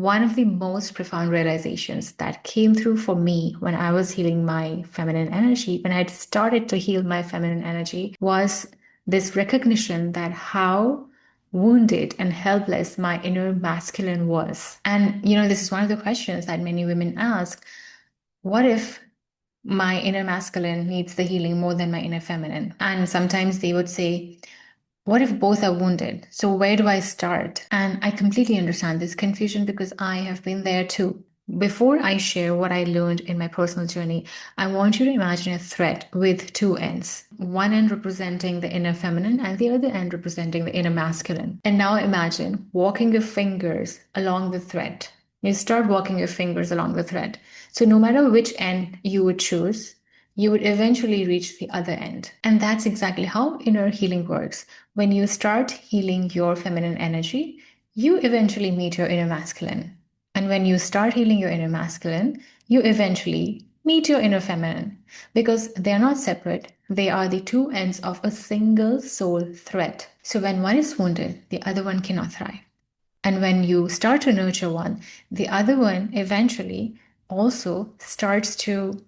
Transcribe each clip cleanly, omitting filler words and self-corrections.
one of the most profound realizations that came through for me when I was healing my feminine energy, when I had started to heal my feminine energy, was this recognition that how wounded and helpless my inner masculine was. And, this is one of the questions that many women ask. What if my inner masculine needs the healing more than my inner feminine? And sometimes they would say, what if both are wounded? So where do I start? And I completely understand this confusion because I have been there too. Before I share what I learned in my personal journey, I want you to imagine a thread with two ends. One end representing the inner feminine and the other end representing the inner masculine. And now imagine walking your fingers along the thread. You start walking your fingers along the thread. So no matter which end you would choose, you would eventually reach the other end. And that's exactly how inner healing works. When you start healing your feminine energy, you eventually meet your inner masculine. And when you start healing your inner masculine, you eventually meet your inner feminine because they are not separate. They are the two ends of a single soul thread. So when one is wounded, the other one cannot thrive. And when you start to nurture one, the other one eventually also starts to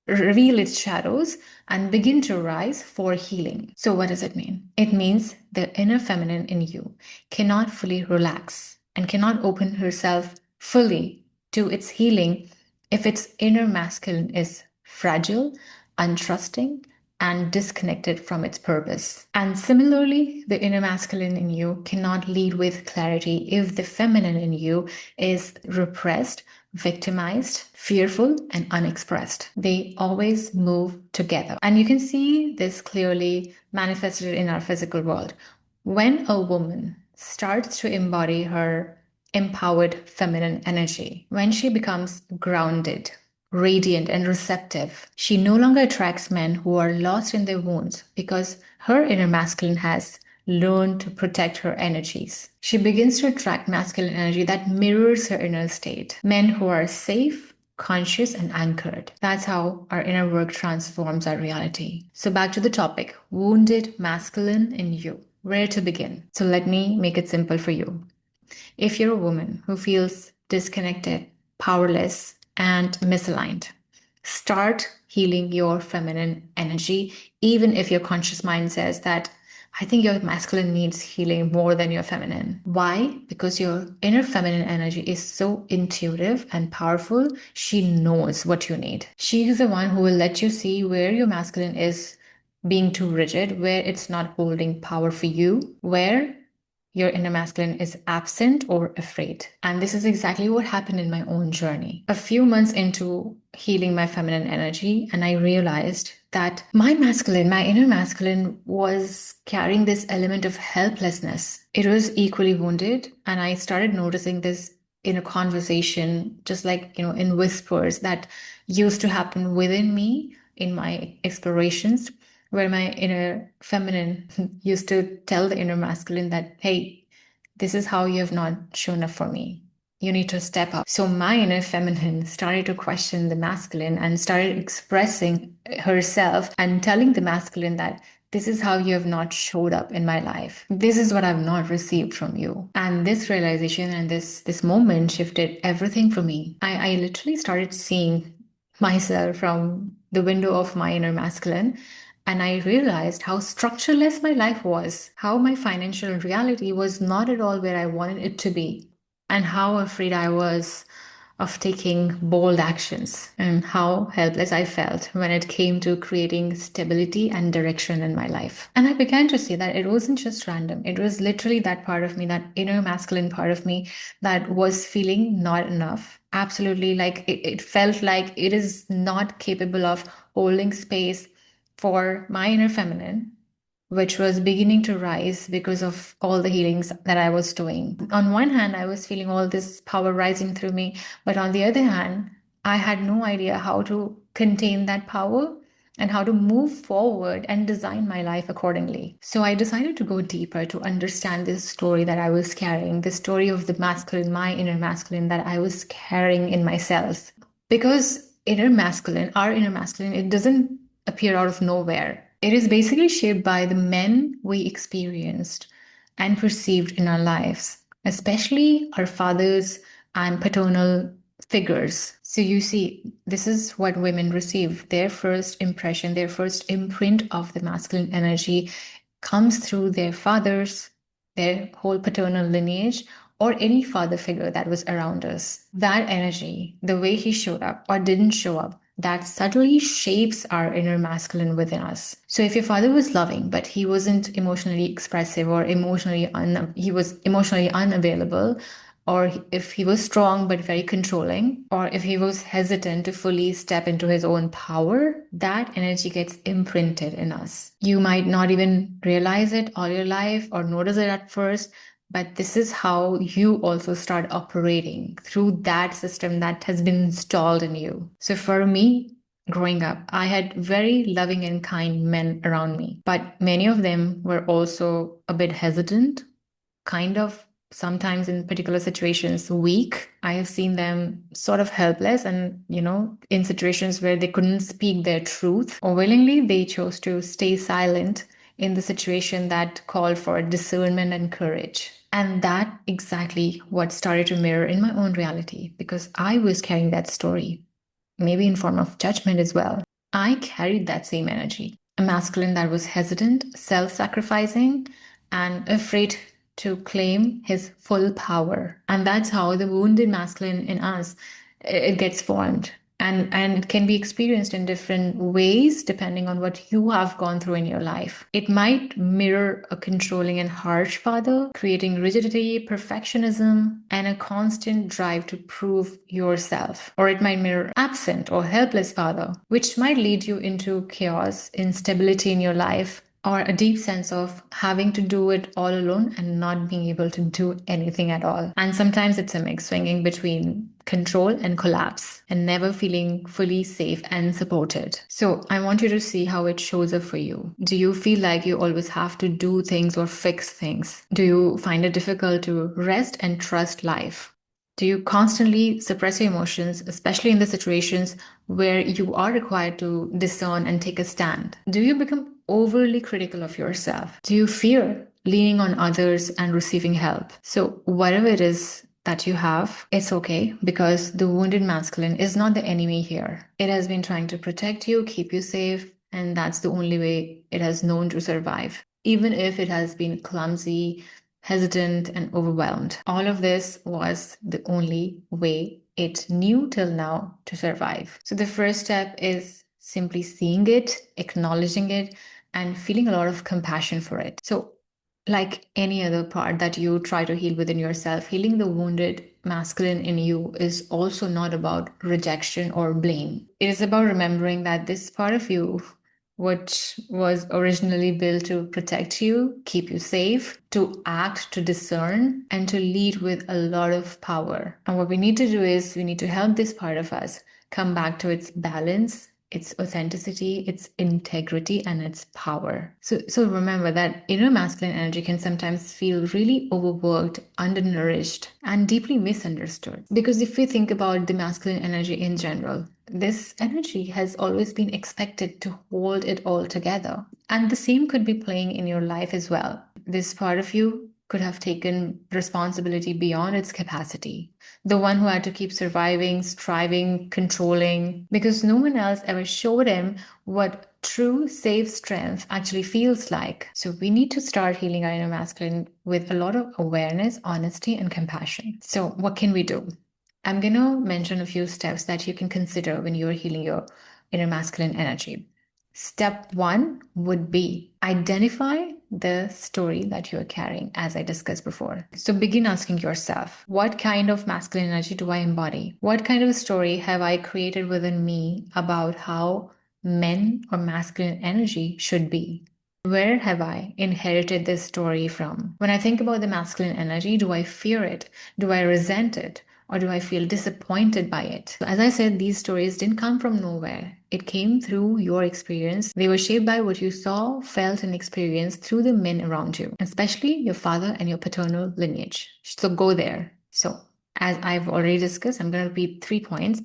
reveal its shadows and begin to rise for healing. So, what does it mean? It means the inner feminine in you cannot fully relax and cannot open herself fully to its healing if its inner masculine is fragile, untrusting, and disconnected from its purpose. And similarly, the inner masculine in you cannot lead with clarity if the feminine in you is repressed, victimized, fearful, and unexpressed. They always move together. And you can see this clearly manifested in our physical world. When a woman starts to embody her empowered feminine energy, when she becomes grounded, radiant, and receptive, she no longer attracts men who are lost in their wounds because her inner masculine has learned to protect her energies. She begins to attract masculine energy that mirrors her inner state. Men who are safe, conscious, and anchored. That's how our inner work transforms our reality. So back to the topic, wounded masculine in you. Where to begin? So let me make it simple for you. If you're a woman who feels disconnected, powerless, and misaligned, start healing your feminine energy, even if your conscious mind says that I think your masculine needs healing more than your feminine. Why? Because your inner feminine energy is so intuitive and powerful. She knows what you need. She is the one who will let you see where your masculine is being too rigid, where it's not holding power for you, where your inner masculine is absent or afraid. And this is exactly what happened in my own journey. A few months into healing my feminine energy, and I realized that my masculine, my inner masculine, was carrying this element of helplessness. It was equally wounded, and I started noticing this in a conversation, just like, in whispers that used to happen within me in my explorations, where my inner feminine used to tell the inner masculine that, hey, this is how you have not shown up for me. You need to step up. So my inner feminine started to question the masculine and started expressing herself and telling the masculine that this is how you have not showed up in my life. This is what I've not received from you. And this realization and this moment shifted everything for me. I literally started seeing myself from the window of my inner masculine. And I realized how structureless my life was, how my financial reality was not at all where I wanted it to be, and how afraid I was of taking bold actions, and how helpless I felt when it came to creating stability and direction in my life. And I began to see that it wasn't just random. It was literally that part of me, that inner masculine part of me that was feeling not enough. Absolutely, like it felt like it is not capable of holding space for my inner feminine, which was beginning to rise because of all the healings that I was doing. On one hand, I was feeling all this power rising through me, but on the other hand, I had no idea how to contain that power and how to move forward and design my life accordingly. So I decided to go deeper to understand this story that I was carrying, the story of the masculine, my inner masculine that I was carrying in my cells. Because our inner masculine, it doesn't appear out of nowhere. It is basically shaped by the men we experienced and perceived in our lives, especially our fathers, and paternal figures. So you see, this is what women receive. Their first impression, their first imprint of the masculine energy comes through their fathers, their whole paternal lineage, or any father figure that was around us. That energy, the way he showed up or didn't show up, that subtly shapes our inner masculine within us. So if your father was loving, but he wasn't emotionally expressive or he was emotionally unavailable, or if he was strong but very controlling, or if he was hesitant to fully step into his own power, that energy gets imprinted in us. You might not even realize it all your life or notice it at first, but this is how you also start operating through that system that has been installed in you. So for me, growing up, I had very loving and kind men around me, but many of them were also a bit hesitant, kind of sometimes in particular situations weak. I have seen them sort of helpless and, in situations where they couldn't speak their truth or willingly, they chose to stay silent in the situation that called for discernment and courage. And that exactly what started to mirror in my own reality because I was carrying that story, maybe in form of judgment as well. I carried that same energy, a masculine that was hesitant, self-sacrificing, and afraid to claim his full power. And that's how the wounded masculine in us it gets formed. And it can be experienced in different ways depending on what you have gone through in your life. It might mirror a controlling and harsh father, creating rigidity, perfectionism, and a constant drive to prove yourself. Or it might mirror absent or helpless father, which might lead you into chaos, instability in your life, or a deep sense of having to do it all alone and not being able to do anything at all. And sometimes it's a mix, swinging between control and collapse and never feeling fully safe and supported. So I want you to see how it shows up for you. Do you feel like you always have to do things or fix things? Do you find it difficult to rest and trust life? Do you constantly suppress your emotions, especially in the situations where you are required to discern and take a stand? Do you become overly critical of yourself? Do you fear leaning on others and receiving help? So, whatever it is that you have, it's okay because the wounded masculine is not the enemy here. It has been trying to protect you, keep you safe, and that's the only way it has known to survive. Even if it has been clumsy, hesitant, and overwhelmed. All of this was the only way it knew till now to survive. So the first step is simply seeing it, acknowledging it, and feeling a lot of compassion for it. So like any other part that you try to heal within yourself, healing the wounded masculine in you is also not about rejection or blame. It is about remembering that this part of you, which was originally built to protect you, keep you safe, to act, to discern, and to lead with a lot of power. And what we need to do is we need to help this part of us come back to its balance, its authenticity, its integrity, and its power. So remember that inner masculine energy can sometimes feel really overworked, undernourished, and deeply misunderstood. Because if we think about the masculine energy in general, this energy has always been expected to hold it all together. And the same could be playing in your life as well. This part of you could have taken responsibility beyond its capacity. The one who had to keep surviving, striving, controlling, because no one else ever showed him what true, safe strength actually feels like. So we need to start healing our inner masculine with a lot of awareness, honesty, and compassion. So what can we do? I'm going to mention a few steps that you can consider when you're healing your inner masculine energy. Step one would be identify the story that you're carrying, as I discussed before. So begin asking yourself, what kind of masculine energy do I embody? What kind of a story have I created within me about how men or masculine energy should be? Where have I inherited this story from? When I think about the masculine energy, do I fear it? Do I resent it? Or do I feel disappointed by it? As I said, these stories didn't come from nowhere. It came through your experience. They were shaped by what you saw, felt, and experienced through the men around you, especially your father and your paternal lineage. So go there. So, as I've already discussed, I'm going to repeat 3 points.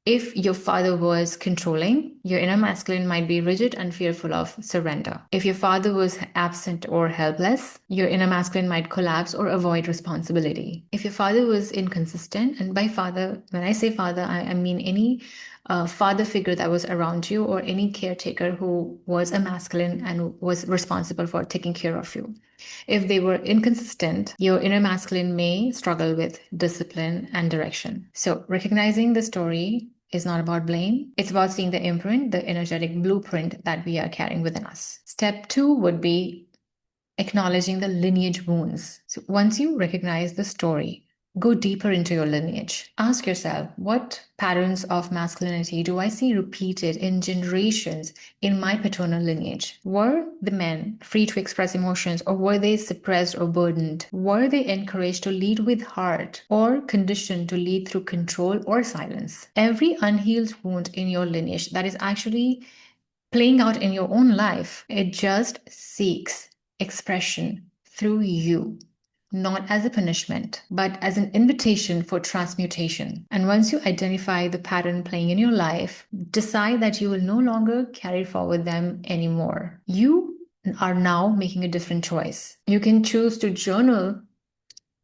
If your father was controlling, your inner masculine might be rigid and fearful of surrender. If your father was absent or helpless, your inner masculine might collapse or avoid responsibility. If your father was inconsistent, and by father, when I say father, I mean any father figure that was around you or any caretaker who was a masculine and was responsible for taking care of you. If they were inconsistent, your inner masculine may struggle with discipline and direction. So, recognizing the story is not about blame. It's about seeing the imprint, the energetic blueprint that we are carrying within us. Step 2 would be acknowledging the lineage wounds. So, once you recognize the story, go deeper into your lineage. Ask yourself, what patterns of masculinity do I see repeated in generations in my paternal lineage? Were the men free to express emotions, or were they suppressed or burdened? Were they encouraged to lead with heart or conditioned to lead through control or silence? Every unhealed wound in your lineage that is actually playing out in your own life, it just seeks expression through you, not as a punishment, but as an invitation for transmutation. And once you identify the pattern playing in your life, decide that you will no longer carry forward them anymore. You are now making a different choice. You can choose to journal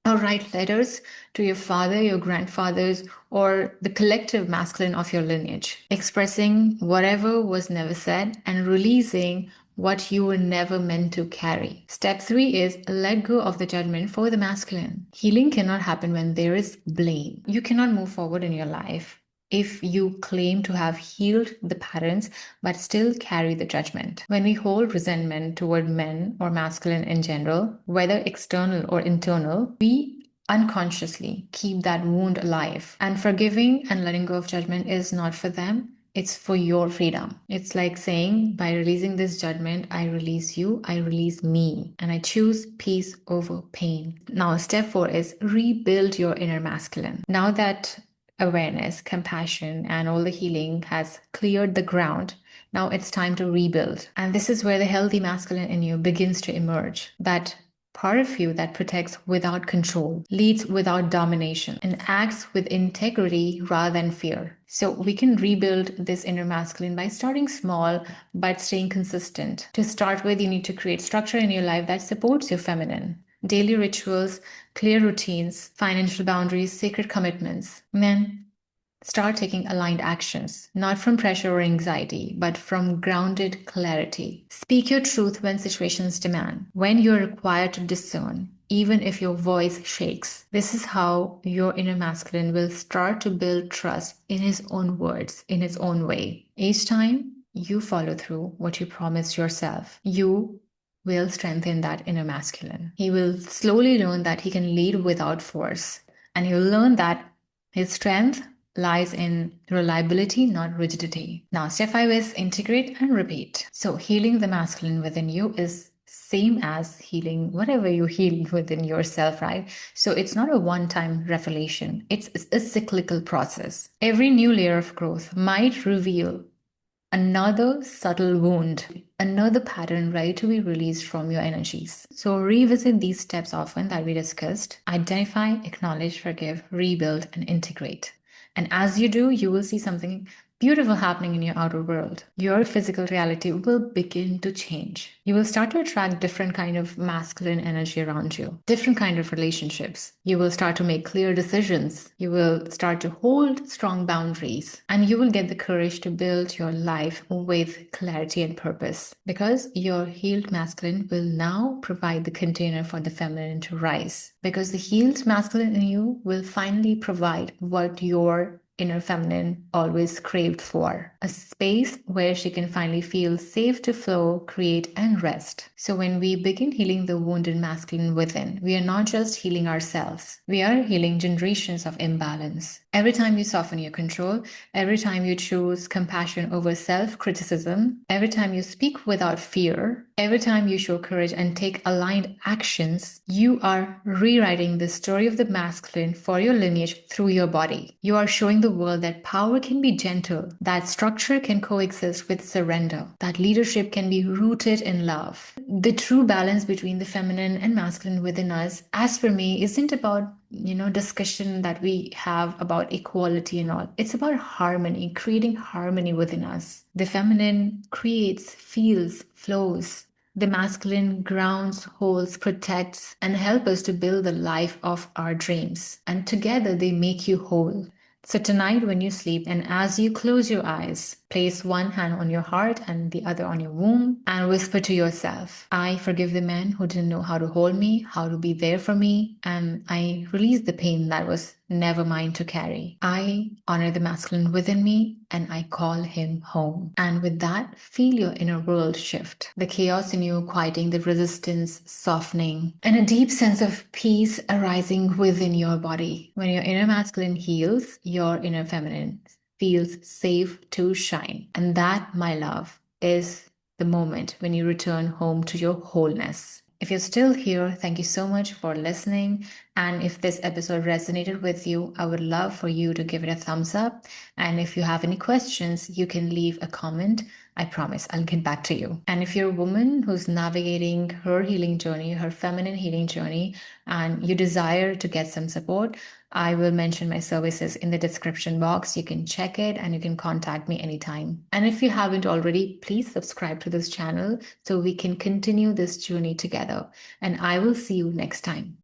or write letters to your father, your grandfathers, or the collective masculine of your lineage, expressing whatever was never said and releasing what you were never meant to carry. Step 3 is let go of the judgment for the masculine. Healing cannot happen when there is blame. You cannot move forward in your life if you claim to have healed the patterns but still carry the judgment. When we hold resentment toward men or masculine in general, whether external or internal, we unconsciously keep that wound alive. And forgiving and letting go of judgment is not for them. It's for your freedom. It's like saying, by releasing this judgment, I release you, I release me, and I choose peace over pain. Now, step 4 is rebuild your inner masculine. Now that awareness, compassion, and all the healing has cleared the ground, now it's time to rebuild. And this is where the healthy masculine in you begins to emerge. That part of you that protects without control, leads without domination, and acts with integrity rather than fear. So we can rebuild this inner masculine by starting small but staying consistent. To start with, you need to create structure in your life that supports your feminine. Daily rituals, clear routines, financial boundaries, sacred commitments. And then start taking aligned actions, not from pressure or anxiety, but from grounded clarity. Speak your truth when situations demand, when you're required to discern, even if your voice shakes. This is how your inner masculine will start to build trust in his own words, in his own way. Each time you follow through what you promised yourself, you will strengthen that inner masculine. He will slowly learn that he can lead without force, and he'll learn that his strength lies in reliability, not rigidity. Now, step 5 is integrate and repeat. So healing the masculine within you is same as healing whatever you heal within yourself, right? So it's not a one-time revelation. It's a cyclical process. Every new layer of growth might reveal another subtle wound, another pattern ready to be released from your energies. So revisit these steps often that we discussed. Identify, acknowledge, forgive, rebuild, and integrate. And as you do, you will see something beautiful happening in your outer world. Your physical reality will begin to change. You will start to attract different kind of masculine energy around you, different kind of relationships. You will start to make clear decisions. You will start to hold strong boundaries, and you will get the courage to build your life with clarity and purpose, because your healed masculine will now provide the container for the feminine to rise, because the healed masculine in you will finally provide what your inner feminine always craved for, a space where she can finally feel safe to flow, create, and rest. So when we begin healing the wounded masculine within, we are not just healing ourselves, we are healing generations of imbalance. Every time you soften your control, every time you choose compassion over self-criticism, every time you speak without fear, every time you show courage and take aligned actions, you are rewriting the story of the masculine for your lineage through your body. You are showing the world that power can be gentle, that structure can coexist with surrender, that leadership can be rooted in love. The true balance between the feminine and masculine within us, as for me, isn't about discussion that we have about equality and all. It's about harmony, creating harmony within us. The feminine creates, feels, flows. The masculine grounds, holds, protects, and help us to build the life of our dreams. And together they make you whole. So tonight, when you sleep and as you close your eyes, place one hand on your heart and the other on your womb and whisper to yourself, I forgive the man who didn't know how to hold me, how to be there for me, and I release the pain that was never mine to carry. I honor the masculine within me and I call him home. And with that, feel your inner world shift. The chaos in you quieting, the resistance softening, and a deep sense of peace arising within your body. When your inner masculine heals, your inner feminine feels safe to shine. And that, my love, is the moment when you return home to your wholeness. If you're still here, thank you so much for listening. And if this episode resonated with you, I would love for you to give it a thumbs up. And if you have any questions, you can leave a comment. I promise I'll get back to you. And if you're a woman who's navigating her healing journey, her feminine healing journey, and you desire to get some support, I will mention my services in the description box. You can check it and you can contact me anytime. And if you haven't already, please subscribe to this channel so we can continue this journey together. And I will see you next time.